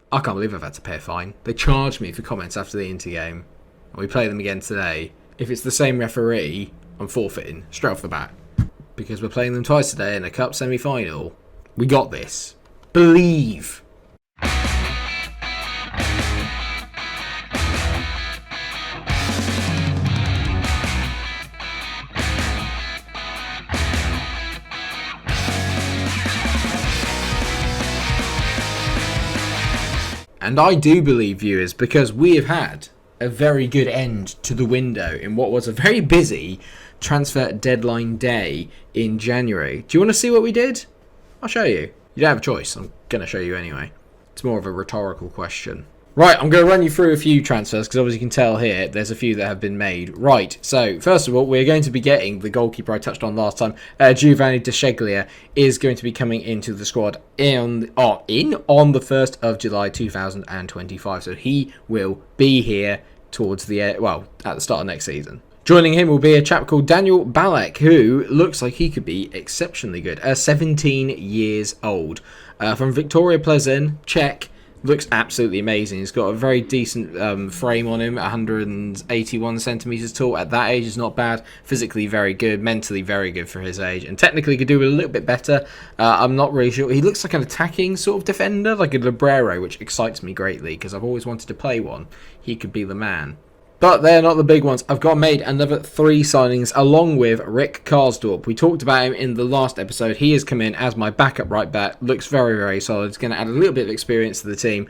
I can't believe I've had to pay a fine. They charged me for comments after the Inter game. And we play them again today. If it's the same referee, I'm forfeiting straight off the bat. Because we're playing them twice today in a cup semi-final. We got this. Believe. And I do believe, viewers, because we have had a very good end to the window in what was a very busy transfer deadline day in January. Do you want to see what we did? I'll show you. You don't have a choice. I'm going to show you anyway. It's more of a rhetorical question. Right, I'm going to run you through a few transfers because obviously you can tell here there's a few that have been made. Right, so first of all, we're going to be getting the goalkeeper I touched on last time. Giovanni De Cheglia is going to be coming into the squad on the 1st of July 2025. So he will be here towards the at the start of next season. Joining him will be a chap called Daniel Balek, who looks like he could be exceptionally good. 17 years old. From Victoria Plzeň, Czech. Looks absolutely amazing. He's got a very decent frame on him, 181 centimetres tall. At that age, is not bad. Physically very good, mentally very good for his age, and technically could do a little bit better. I'm not really sure. He looks like an attacking sort of defender, like a Librero, which excites me greatly because I've always wanted to play one. He could be the man. But they're not the big ones. I've got made another 3 signings along with Rick Karsdorp. We talked about him in the last episode. He has come in as my backup right back. Looks very, very solid. He's going to add a little bit of experience to the team.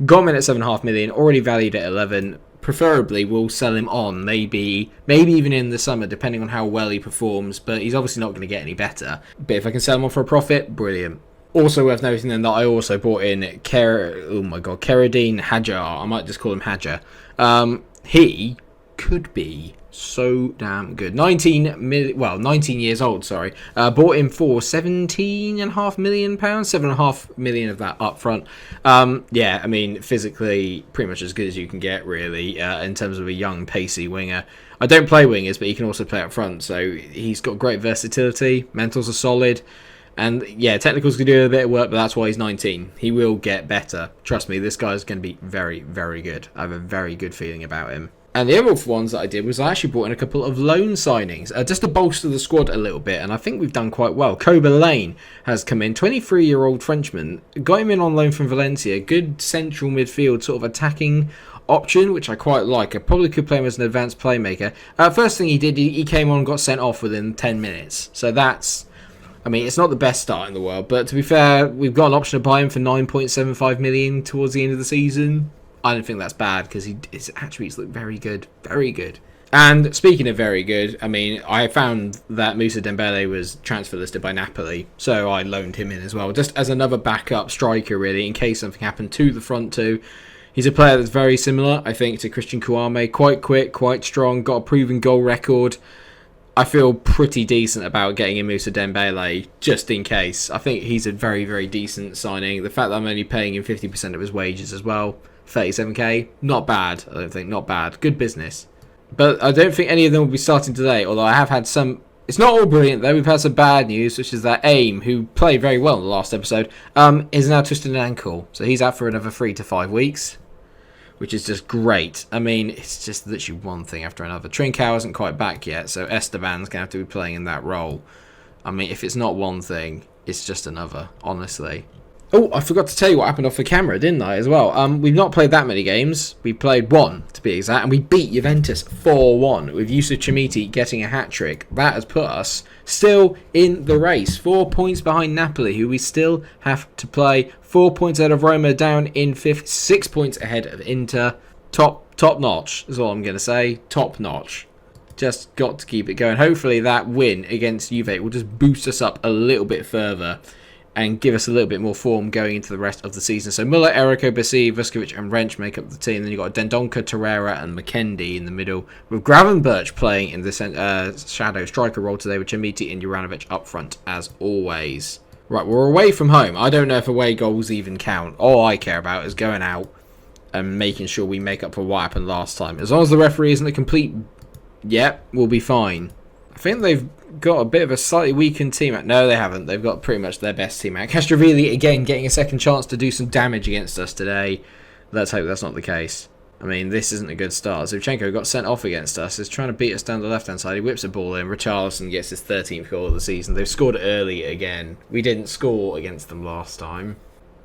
Got him in at 7.5 million. Already valued at 11. Preferably, we'll sell him on. Maybe even in the summer, depending on how well he performs. But he's obviously not going to get any better. But if I can sell him on for a profit, brilliant. Also worth noting then that I also bought in Keradine Hajar. I might just call him Hajar. He could be so damn good. 19 years old, sorry. Bought him for £17.5 million. 7.5 million of that up front. Yeah, I mean, physically, pretty much as good as you can get, really, in terms of a young, pacey winger. I don't play wingers, but he can also play up front, so he's got great versatility. Mentals are solid. And yeah, technicals can do a bit of work, but that's why he's 19. He will get better. Trust me, this guy's going to be very, very good. I have a very good feeling about him. And the other ones that I did was I actually brought in a couple of loan signings, just to bolster the squad a little bit, and I think we've done quite well. Kobe Lane has come in, 23-year-old Frenchman. Got him in on loan from Valencia. Good central midfield sort of attacking option, which I quite like. I probably could play him as an advanced playmaker. First thing he did, he came on and got sent off within 10 minutes. So that's... I mean, it's not the best start in the world, but to be fair, we've got an option to buy him for 9.75 million towards the end of the season. I don't think that's bad because his attributes look very good. Very good. And speaking of very good, I mean, I found that Moussa Dembele was transfer listed by Napoli, so I loaned him in as well, just as another backup striker, really, in case something happened to the front two. He's a player that's very similar, I think, to Christian Kouame. Quite quick, quite strong, got a proven goal record. I feel pretty decent about getting in Moussa Dembele, just in case. I think he's a very, very decent signing. The fact that I'm only paying him 50% of his wages as well, 37k, not bad, I don't think, not bad. Good business. But I don't think any of them will be starting today, although I have had some... It's not all brilliant, though. We've had some bad news, which is that AIM, who played very well in the last episode, is now twisted an ankle. So he's out for another 3 to 5 weeks, which is just great. I mean, it's just literally one thing after another. Trincao isn't quite back yet, so Esteban's going to have to be playing in that role. I mean, if it's not one thing, it's just another, honestly. Oh, I forgot to tell you what happened off the camera, didn't I, as well? We've not played that many games. We played one, to be exact, and we beat Juventus 4-1 with Yusuf Chamiti getting a hat-trick. That has put us still in the race. 4 points behind Napoli, who we still have to play. 4 points ahead of Roma, down in 5th. 6 points ahead of Inter. Top notch, is all I'm going to say. Top notch. Just got to keep it going. Hopefully that win against Juve will just boost us up a little bit further and give us a little bit more form going into the rest of the season. So Muller, Eriko, Bassi, Vuskovic and Wrench make up the team. Then you've got Dendonka, Torreira and McKendy in the middle, with Gravenberch playing in the shadow striker role today, with Chamiti and Juranovic up front as always. Right, we're away from home. I don't know if away goals even count. All I care about is going out and making sure we make up for what happened last time. As long as the referee isn't a complete... Yep, we'll be fine. I think they've got a bit of a slightly weakened team. No, they haven't. They've got pretty much their best team out. Castrovilli, again, getting a second chance to do some damage against us today. Let's hope that's not the case. I mean, this isn't a good start. Zinchenko got sent off against us. He's trying to beat us down the left-hand side. He whips a ball in. Richarlison gets his 13th goal of the season. They've scored early again. We didn't score against them last time.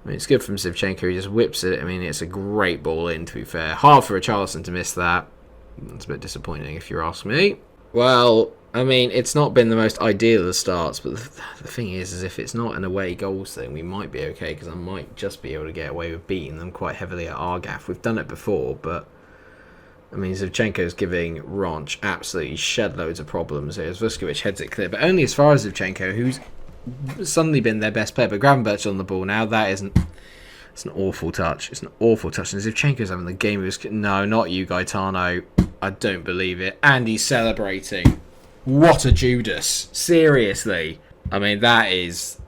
I mean, it's good from Zinchenko. He just whips it. I mean, it's a great ball in, to be fair. Hard for Richarlison to miss that. That's a bit disappointing, if you ask me. Well, I mean, it's not been the most ideal of starts, but the thing is if it's not an away goals thing, we might be okay, because I might just be able to get away with beating them quite heavily at Argaff. We've done it before, but I mean, Zivchenko's giving Ronch absolutely shed loads of problems here as Vuskovic heads it clear, but only as far as Zivchenko, who's suddenly been their best player. But Gravenberch on the ball now, that isn't... It's an awful touch. It's an awful touch. And Zivchenko's having the game of his... No, not you, Gaetano. I don't believe it. And he's celebrating. What a Judas. Seriously. I mean, that is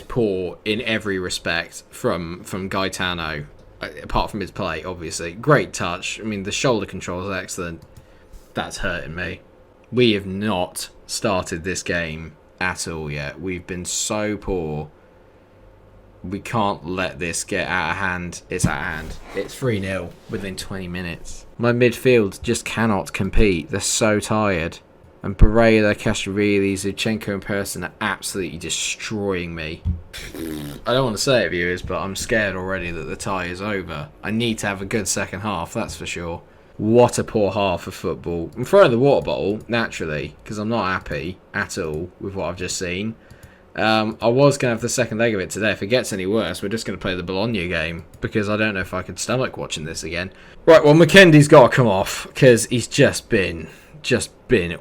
poor in every respect from Gaetano. Apart from his play, obviously. Great touch. I mean, the shoulder control is excellent. That's hurting me. We have not started this game at all yet. We've been so poor. We can't let this get out of hand. It's out of hand. It's 3-0 within 20 minutes. My midfield just cannot compete. They're so tired. And Barella, Castrovilli, Zinchenko in person are absolutely destroying me. I don't want to say it, viewers, but I'm scared already that the tie is over. I need to have a good second half, that's for sure. What a poor half of football. I'm throwing the water bottle, naturally, because I'm not happy at all with what I've just seen. I was going to have the second leg of it today. If it gets any worse, we're just going to play the Bologna game, because I don't know if I could stomach watching this again. Right, well, McKendy's got to come off, because he's just been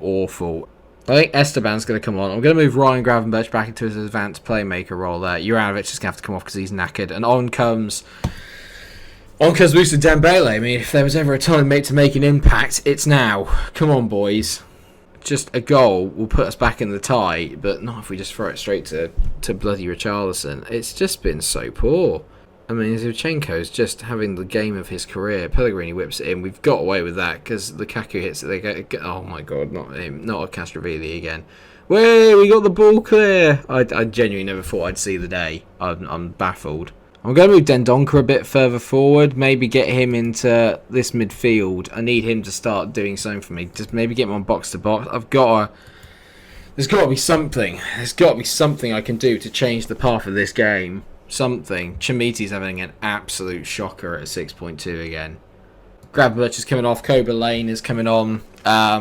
awful. I think Esteban's going to come on. I'm going to move Ryan Gravenberch back into his advanced playmaker role there. Juranovic is going to have to come off because he's knackered. And on comes Moussa Dembele. I mean, if there was ever a time, mate, to make an impact, it's now. Come on, boys. Just a goal will put us back in the tie, but not if we just throw it straight to bloody Richarlison. It's just been so poor. I mean, Zinchenko's just having the game of his career. Pellegrini whips it in. We've got away with that because Lukaku hits it. They go, oh my god, not him, not a Castrovilli again. Way, we got the ball clear. I genuinely never thought I'd see the day. I'm baffled. I'm going to move Dendoncker a bit further forward. Maybe get him into this midfield. I need him to start doing something for me. Just maybe get him on box to box. There's got to be something. There's got to be something I can do to change the path of this game. Something. Chamiti's having an absolute shocker at 6.2 again. Gravenberch is coming off. Cobra Lane is coming on. I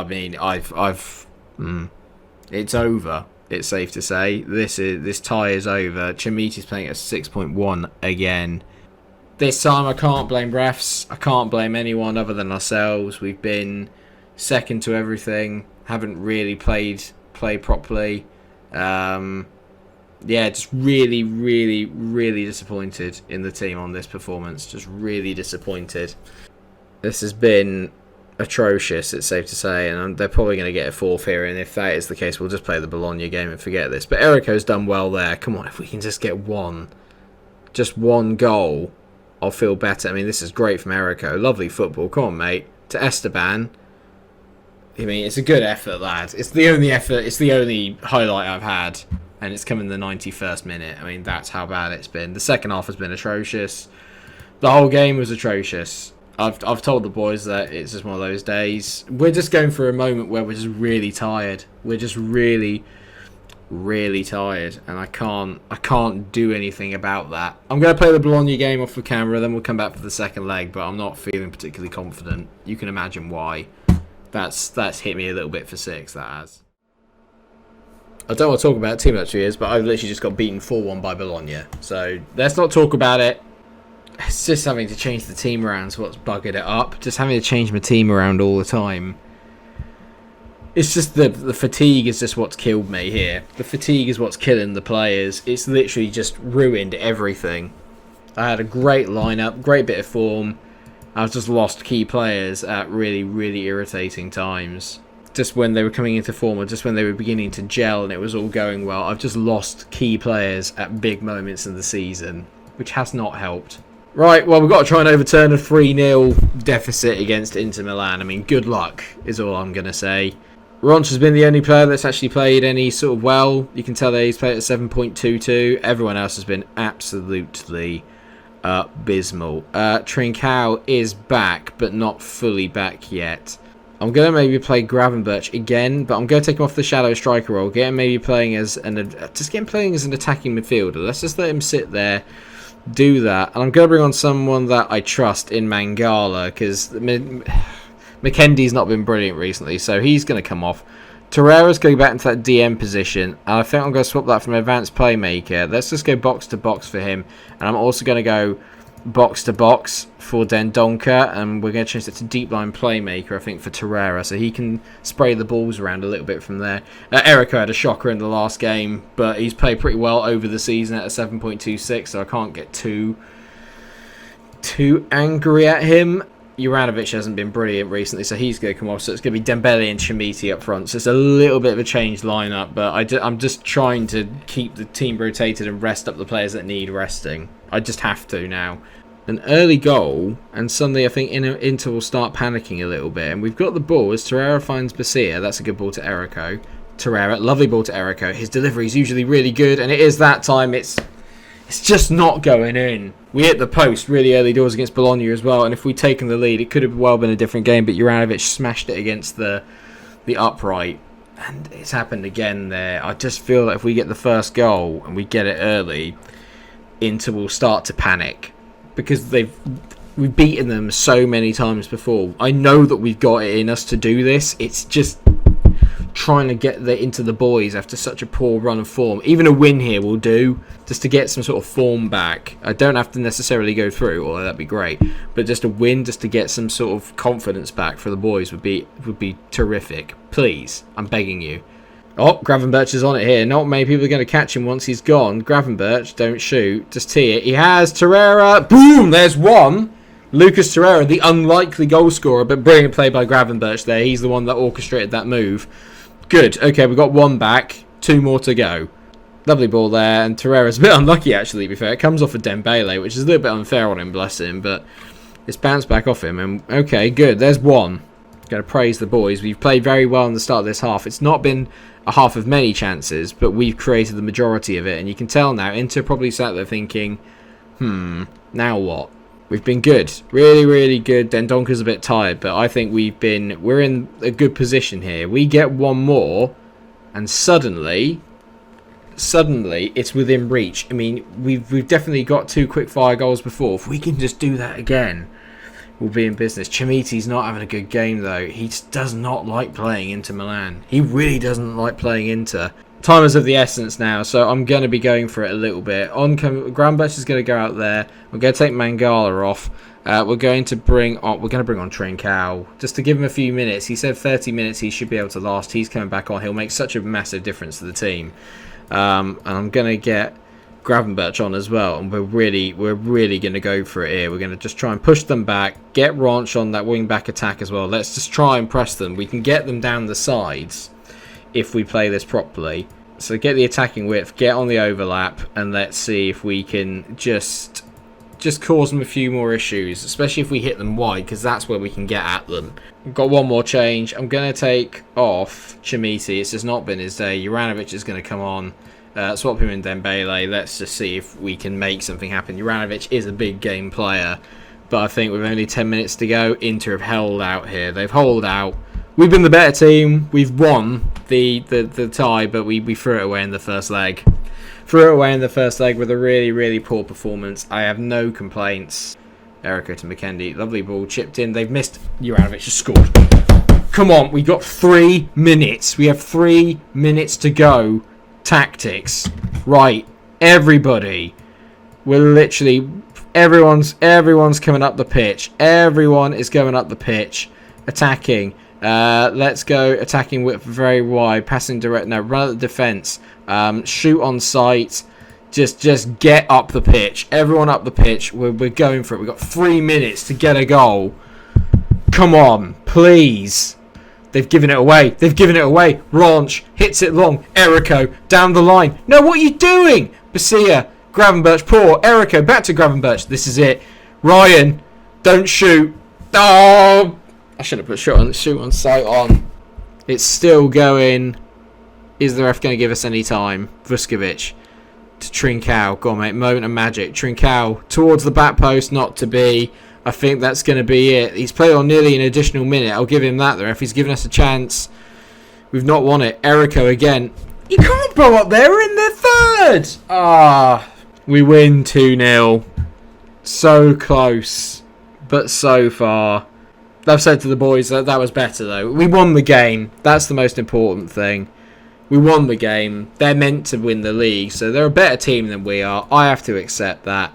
mean, it's over. It's safe to say this tie is over. Chamiti's playing at 6.1 again. This time I can't blame refs. I can't blame anyone other than ourselves. We've been second to everything. Haven't really played properly. Yeah, just really, really, really disappointed in the team on this performance. Just really disappointed. This has been atrocious, it's safe to say, and they're probably going to get a fourth here, and if that is the case, we'll just play the Bologna game and forget this. But Eriko's done well there. Come on, if we can just get just one goal, I'll feel better. I mean, this is great from Eriko. Lovely football. Come on, mate. To Esteban. I mean, it's a good effort, lad. It's the only effort, it's the only highlight I've had. And it's come in the 91st minute. I mean, that's how bad it's been. The second half has been atrocious. The whole game was atrocious. I've told the boys that it's just one of those days. We're just going through a moment where we're just really tired. We're just really, really tired. And I can't do anything about that. I'm going to play the Bologna game off the camera. Then we'll come back for the second leg. But I'm not feeling particularly confident. You can imagine why. That's hit me a little bit for 6, that has. I don't want to talk about it too much, but I've literally just got beaten 4-1 by Bologna. So let's not talk about it. It's just having to change the team around is what's buggered it up. Just having to change my team around all the time. It's just the fatigue is just what's killed me here. The fatigue is what's killing the players. It's literally just ruined everything. I had a great lineup, great bit of form. I've just lost key players at really, really irritating times. Just when they were coming into form or just when they were beginning to gel and it was all going well, I've just lost key players at big moments in the season, which has not helped. Right, well, we've got to try and overturn a 3-0 deficit against Inter Milan. I mean, good luck is all I'm going to say. Ronch has been the only player that's actually played any sort of well. You can tell that he's played at 7.22. Everyone else has been absolutely abysmal. Trincao is back, but not fully back yet. I'm going to maybe play Gravenberch again, but I'm going to take him off the shadow striker role. Get him maybe playing as an attacking midfielder. Let's just let him sit there, do that. And I'm going to bring on someone that I trust in Mangala, because McKendy's not been brilliant recently, so he's going to come off. Torreira's going back into that DM position, and I think I'm going to swap that from advanced playmaker. Let's just go box to box for him, and I'm also going to go box to box for Dendoncker, and we're going to change that to deep line playmaker, I think, for Torreira, so he can spray the balls around a little bit from there. Erico had a shocker in the last game, but he's played pretty well over the season at a 7.26, so I can't get too angry at him. Juranovic hasn't been brilliant recently, so he's going to come off. So it's going to be Dembele and Chermiti up front. So it's a little bit of a changed lineup, but I'm just trying to keep the team rotated and rest up the players that need resting. I just have to now. An early goal, and suddenly I think Inter will start panicking a little bit. And we've got the ball as Torreira finds Basia. That's a good ball to Erico. Torreira, lovely ball to Erico. His delivery is usually really good, and it is that time. It's just not going in. We hit the post really early doors against Bologna as well, and if we'd taken the lead, it could have well been a different game, but Juranovic smashed it against the upright, and it's happened again there. I just feel that if we get the first goal and we get it early, Inter will start to panic, because we've beaten them so many times before. I know that we've got it in us to do this. It's just trying to get into the boys after such a poor run of form. Even a win here will do, just to get some sort of form back. I don't have to necessarily go through, although that'd be great, but just a win, just to get some sort of confidence back for the boys would be terrific. Please, I'm begging you. Oh, Gravenberch is on it here. Not many people are going to catch him once he's gone. Gravenberch, don't shoot, just tee it. He has Torreira. Boom, there's one. Lucas Torreira, the unlikely goal scorer, but brilliant play by Gravenberch there. He's the one that orchestrated that move. Good. Okay, we've got one back. 2 more to go. Lovely ball there, and Torreira's a bit unlucky, actually, to be fair. It comes off of Dembele, which is a little bit unfair on him, bless him, but it's bounced back off him. And okay, good. There's one. Got to praise the boys. We've played very well in the start of this half. It's not been a half of many chances, but we've created the majority of it. And you can tell now, Inter probably sat there thinking, now what? We've been good. Really, really good. Dendonker's a bit tired, but I think we're in a good position here. We get one more, and suddenly it's within reach. I mean, we've definitely got 2 quick fire goals before. If we can just do that again, we'll be in business. Chermiti's not having a good game though. He just does not like playing Inter Milan. He really doesn't like playing Inter. Time is of the essence now, so I'm going to be going for it a little bit. Gravenberch is going to go out there. We're going to take Mangala off. We're going to bring on Trincao just to give him a few minutes. He said 30 minutes he should be able to last. He's coming back on. He'll make such a massive difference to the team. And I'm going to get Gravenberch on as well, and we're really going to go for it here. We're going to just try and push them back, get Ronch on that wing back attack as well. Let's just try and press them. We can get them down the sides if we play this properly. So get the attacking width, get on the overlap, and let's see if we can just cause them a few more issues, especially if we hit them wide, because that's where we can get at them. We've got one more change. I'm going to take off Chermiti. It's just not been his day. Juranovic is going to come on. Swap him in Dembele. Let's just see if we can make something happen. Juranovic is a big game player, but I think with only 10 minutes to go, Inter have held out here. They've held out. We've been the better team. We've won the tie, but we threw it away in the first leg. Threw it away in the first leg with a really, really poor performance. I have no complaints. Erico to McKendy. Lovely ball chipped in. They've missed. Juranovic has scored. Come on, we got 3 minutes. We have 3 minutes to go. Tactics. Right. Everybody. We're literally... Everyone's coming up the pitch. Everyone is going up the pitch. Attacking. Let's go attacking width very wide, passing direct. No, run at the defense. Shoot on sight. Just get up the pitch. Everyone up the pitch. We're going for it. We've got 3 minutes to get a goal. Come on, please. They've given it away. Ronch hits it long. Erico down the line. No, what are you doing? Basia, Gravenberch, poor. Erico back to Gravenberch. This is it. Ryan, don't shoot. Oh. I should have put shoot on sight on. It's still going. Is the ref going to give us any time? Vuskovic to Trincao. Go on, mate. Moment of magic. Trincao towards the back post. Not to be. I think that's going to be it. He's played on nearly an additional minute. I'll give him that. The ref, he's given us a chance. We've not won it. Erico again. You can't blow up there. We're in the third. We win 2-0. So close, but so far. I've said to the boys that was better, though. We won the game. That's the most important thing. We won the game. They're meant to win the league, so they're a better team than we are. I have to accept that.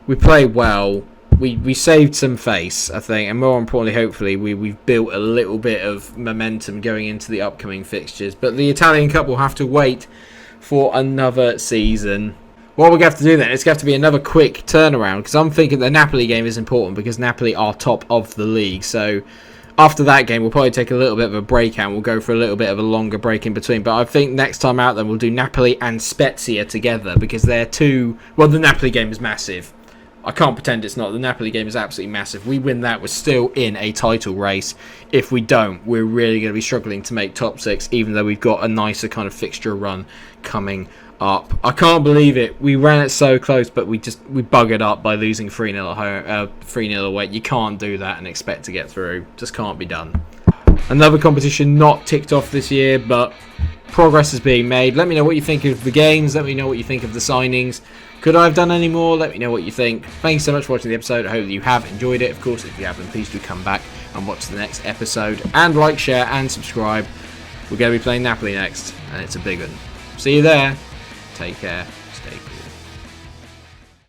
We played well. We saved some face, I think, and more importantly, hopefully, we've built a little bit of momentum going into the upcoming fixtures. But the Italian Cup will have to wait for another season. What we're going to have to do then is going to have to be another quick turnaround, because I'm thinking the Napoli game is important because Napoli are top of the league. So after that game, we'll probably take a little bit of a break and we'll go for a little bit of a longer break in between. But I think next time out then we'll do Napoli and Spezia together, because they're two... Well, the Napoli game is massive. I can't pretend it's not. The Napoli game is absolutely massive. We win that, we're still in a title race. If we don't, we're really going to be struggling to make top six, even though we've got a nicer kind of fixture run coming up. I can't believe it. We ran it so close, but we buggered up by losing 3-0 at home, 3-0 away. You can't do that and expect to get through. Just can't be done. Another competition not ticked off this year, but progress is being made. Let me know what you think of the games. Let me know what you think of the signings. Could I have done any more? Let me know what you think. Thanks so much for watching the episode. I hope that you have enjoyed it. Of course, if you haven't, please do come back and watch the next episode. And like, share, and subscribe. We're going to be playing Napoli next, and it's a big one. See you there. Take care.